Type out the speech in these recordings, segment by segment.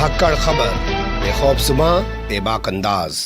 धाकड़ खबर बेखौफसुमा बेबाक अंदाज।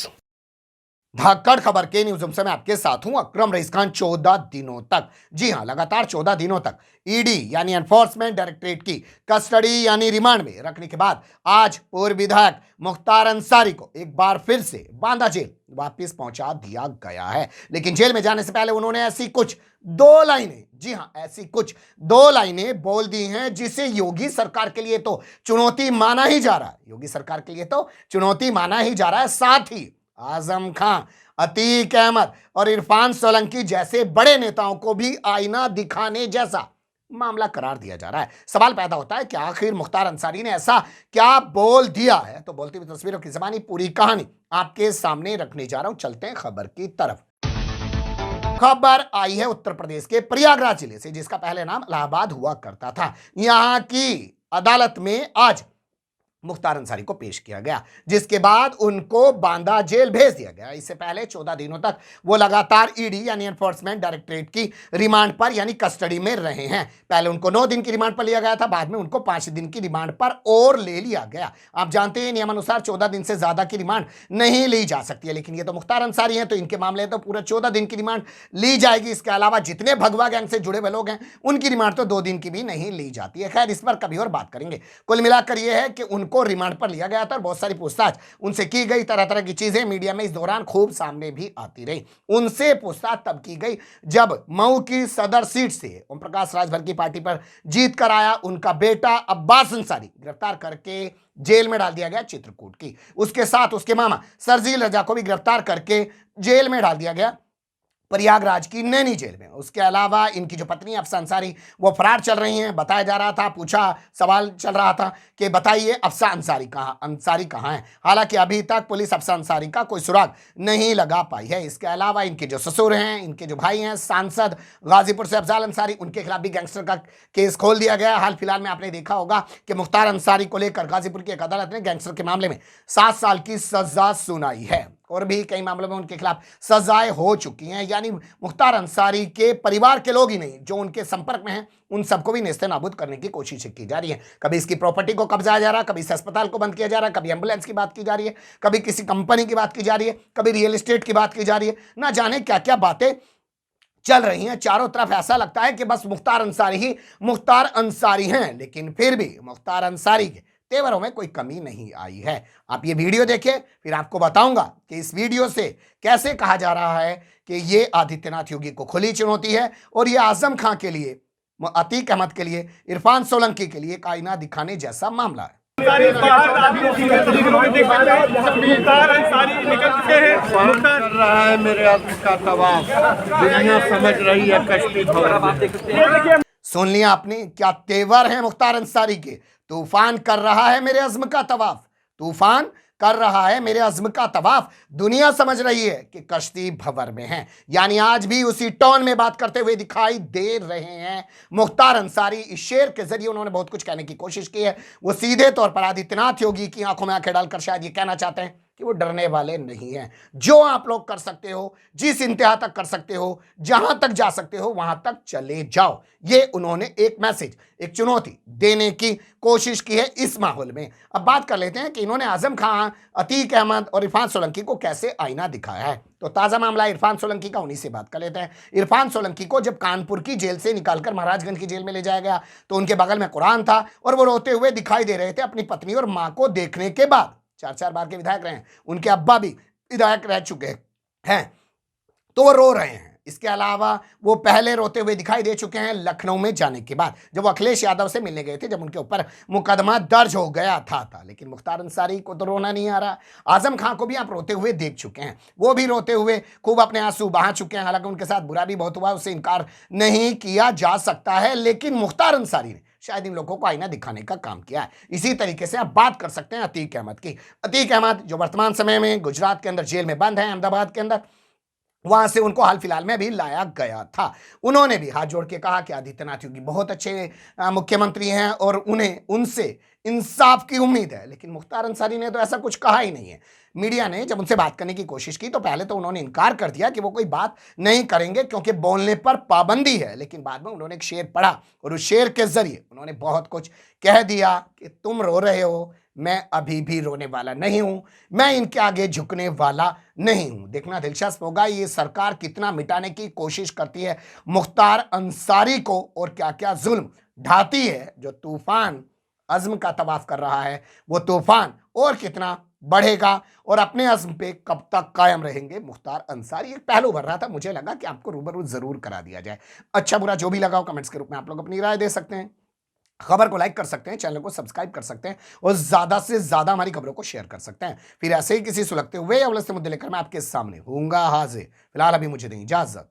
धाकड़ खबर के न्यूज़ रूम में आपके साथ हूं अकरम रईस खान। 14 दिनों तक, जी हां, लगातार 14 दिनों तक ईडी यानी एनफोर्समेंट डायरेक्टरेट की कस्टडी यानी रिमांड में रखने के बाद आज पूर्व विधायक मुख्तार अंसारी को एक बार फिर से बांदा जेल वापस पहुंचा दिया गया है। लेकिन जेल में जाने से पहले उन्होंने ऐसी कुछ दो लाइनें, जी हां, ऐसी कुछ दो लाइनें बोल दी हैं जिसे योगी सरकार के लिए तो चुनौती माना ही जा रहा है। योगी सरकार के लिए तो चुनौती माना ही जा रहा है। साथ ही आजम खां, अतीक अहमद और इरफान सोलंकी जैसे बड़े नेताओं को भी आईना दिखाने जैसा मामला करार दिया जा रहा है। सवाल पैदा होता है कि आखिर मुख्तार अंसारी ने ऐसा क्या बोल दिया है। तो बोलती हुई तस्वीरों की ज़बानी पूरी कहानी आपके सामने रखने जा रहा हूं। चलते हैं खबर की तरफ। खबर आई है उत्तर प्रदेश के प्रयागराज जिले से, जिसका पहले नाम इलाहाबाद हुआ करता था। यहां की अदालत में आज मुख्तार अंसारी को पेश किया गया, जिसके बाद उनको बांदा जेल भेज दिया गया। इससे पहले 14 दिनों तक वो लगातार ईडी यानी एनफोर्समेंट डायरेक्टरेट की रिमांड पर यानी कस्टडी में रहे हैं। पहले उनको 9 दिन की रिमांड पर लिया गया था, बाद में उनको 5 दिन की रिमांड पर और ले लिया गया। आप जानते हैं नियमानुसार 14 दिन से ज्यादा की रिमांड नहीं ली जा सकती है, लेकिन ये तो मुख्तार अंसारी हैं तो इनके मामले तो पूरा 14 दिन की रिमांड ली जाएगी। इसके अलावा जितने भगवा गैंग से जुड़े हुए लोग हैं उनकी रिमांड तो 2 दिन की भी नहीं ली जाती है। खैर, इस पर कभी और बात करेंगे। कुल मिलाकर यह है कि उनको रिमांड पर लिया गया था और बहुत सारी पूछताछ उनसे की गई। तरह तरह की चीजें मीडिया में इस दौरान खूब सामने भी आती रही। उनसे पूछताछ तब की गई जब मऊ की सदर सीट से ओम प्रकाश राजभर की पार्टी पर जीत कर आया उनका बेटा अब्बास अंसारी गिरफ्तार करके जेल में डाल दिया गया चित्रकूट की। उसके साथ उसके मामा शर्जील रजा को भी गिरफ्तार करके जेल में डाल दिया गया प्रयागराज की नैनी जेल में। उसके अलावा इनकी जो पत्नी अफसा अंसारी वो फरार चल रही हैं। बताया जा रहा था, सवाल चल रहा था कि बताइए अफसा अंसारी कहाँ है। हालांकि अभी तक पुलिस अफसा अंसारी का कोई सुराग नहीं लगा पाई है। इसके अलावा इनके जो ससुर हैं, इनके जो भाई हैं सांसद गाजीपुर से अफजाल अंसारी, उनके खिलाफ भी गैंगस्टर का केस खोल दिया गया। हाल फिलहाल में आपने देखा होगा कि मुख्तार अंसारी को लेकर गाजीपुर की एक अदालत ने गैंगस्टर के मामले में 7 साल की सजा सुनाई है और भी कई मामलों में उनके खिलाफ सजाएं हो चुकी हैं। यानी मुख्तार अंसारी के परिवार के लोग ही नहीं, जो उनके संपर्क में हैं, उन सबको भी नेस्ते नाबूद करने की कोशिश की जा रही है। कभी इसकी प्रॉपर्टी को कब्जा जा रहा है, कभी इस अस्पताल को बंद किया जा रहा है, कभी एम्बुलेंस की बात की जा रही है, कभी किसी कंपनी की बात की जा रही है, कभी रियल एस्टेट की बात की जा रही है। ना जाने क्या क्या बातें चल रही हैं चारों तरफ। ऐसा लगता है कि बस मुख्तार अंसारी ही मुख्तार अंसारी हैं, लेकिन फिर भी मुख्तार अंसारी के तेवरों में कोई कमी नहीं आई है। आप ये वीडियो देखिए, फिर आपको बताऊंगा कि इस वीडियो से कैसे कहा जा रहा है कि ये आदित्यनाथ योगी को खुली चुनौती है और ये आजम खां के लिए, अतीक अहमद के लिए, इरफान सोलंकी के लिए एक आईना दिखाने जैसा मामला है। कर रहा है मेरे आदमी का तवाफ, दुनिया समझ रही है कश्ती भवन। सुन लिया आपने, क्या तेवर है मुख्तार अंसारी के। तूफान कर रहा है मेरे अज़्म का तवाफ, तूफान कर रहा है मेरे अज़्म का तवाफ, दुनिया समझ रही है कि कश्ती भंवर में है। यानी आज भी उसी टोन में बात करते हुए दिखाई दे रहे हैं मुख्तार अंसारी। इस शेर के जरिए उन्होंने बहुत कुछ कहने की कोशिश की है। वो सीधे तौर पर आदित्यनाथ योगी की आंखों में आंखें डालकर शायद ये कहना चाहते हैं कि वो डरने वाले नहीं हैं। जो आप लोग कर सकते हो, जिस इंतहा तक कर सकते हो, जहां तक जा सकते हो वहां तक चले जाओ। ये उन्होंने एक मैसेज, एक चुनौती देने की कोशिश की है इस माहौल में। अब बात कर लेते हैं कि इन्होंने आजम खां, अतीक अहमद और इरफान सोलंकी को कैसे आईना दिखाया है। तो ताजा मामला इरफान सोलंकी का, उन्हीं से बात कर लेते हैं। इरफान सोलंकी को जब कानपुर की जेल से निकालकर महाराजगंज की जेल में ले जाया गया तो उनके बगल में कुरान था और वो रोते हुए दिखाई दे रहे थे अपनी पत्नी और मां को देखने के बाद। 4 बार के विधायक रहे हैं, उनके अब्बा भी विधायक रह चुके हैं, तो वो रो रहे हैं। इसके अलावा वो पहले रोते हुए दिखाई दे चुके हैं लखनऊ में जाने के बाद, जब वो अखिलेश यादव से मिलने गए थे, जब उनके ऊपर मुकदमा दर्ज हो गया था। लेकिन मुख्तार अंसारी को तो रोना नहीं आ रहा। आजम खां को भी आप रोते हुए देख चुके हैं, वो भी रोते हुए खूब अपने आंसू बहा चुके हैं। हालांकि उनके साथ बुरा भी बहुत हुआ, उससे इनकार नहीं किया जा सकता है, लेकिन मुख्तार अंसारी ने शायद इन लोगों को आईना दिखाने का काम किया है। इसी तरीके से आप बात कर सकते हैं अतीक अहमद की। अतीक अहमद जो वर्तमान समय में गुजरात के अंदर जेल में बंद है, अहमदाबाद के अंदर, वहां से उनको हाल फिलहाल में भी लाया गया था। उन्होंने भी हाथ जोड़ के कहा कि आदित्यनाथ योगी बहुत अच्छे मुख्यमंत्री हैं और उन्हें उनसे इंसाफ की उम्मीद है। लेकिन मुख्तार अंसारी ने तो ऐसा कुछ कहा ही नहीं है। मीडिया ने जब उनसे बात करने की कोशिश की तो पहले तो उन्होंने इनकार कर दिया कि वो कोई बात नहीं करेंगे क्योंकि बोलने पर पाबंदी है। लेकिन बाद में उन्होंने एक शेर पढ़ा और उस शेर के जरिए उन्होंने बहुत कुछ कह दिया कि तुम रो रहे हो, मैं अभी भी रोने वाला नहीं हूं, मैं इनके आगे झुकने वाला नहीं हूं। देखना दिलचस्प होगा ये सरकार कितना मिटाने की कोशिश करती है मुख्तार अंसारी को और क्या क्या जुल्म ढाती है। जो तूफान अज़्म का तवाफ कर रहा है वो तूफान और कितना बढ़ेगा और अपने अज़्म पे कब तक कायम रहेंगे मुख्तार अंसारी। एक पहलू भर रहा था, मुझे लगा कि आपको रूबरू जरूर करा दिया जाए। अच्छा बुरा जो भी लगा हो कमेंट्स के रूप में आप लोग अपनी राय दे सकते हैं। खबर को लाइक कर सकते हैं, चैनल को सब्सक्राइब कर सकते हैं और ज्यादा से ज्यादा हमारी खबरों को शेयर कर सकते हैं। फिर ऐसे ही किसी सुलगते हुए या उलझते मुद्दे लेकर मैं आपके सामने होऊंगा हाजिर। फिलहाल अभी मुझे दें इजाजत।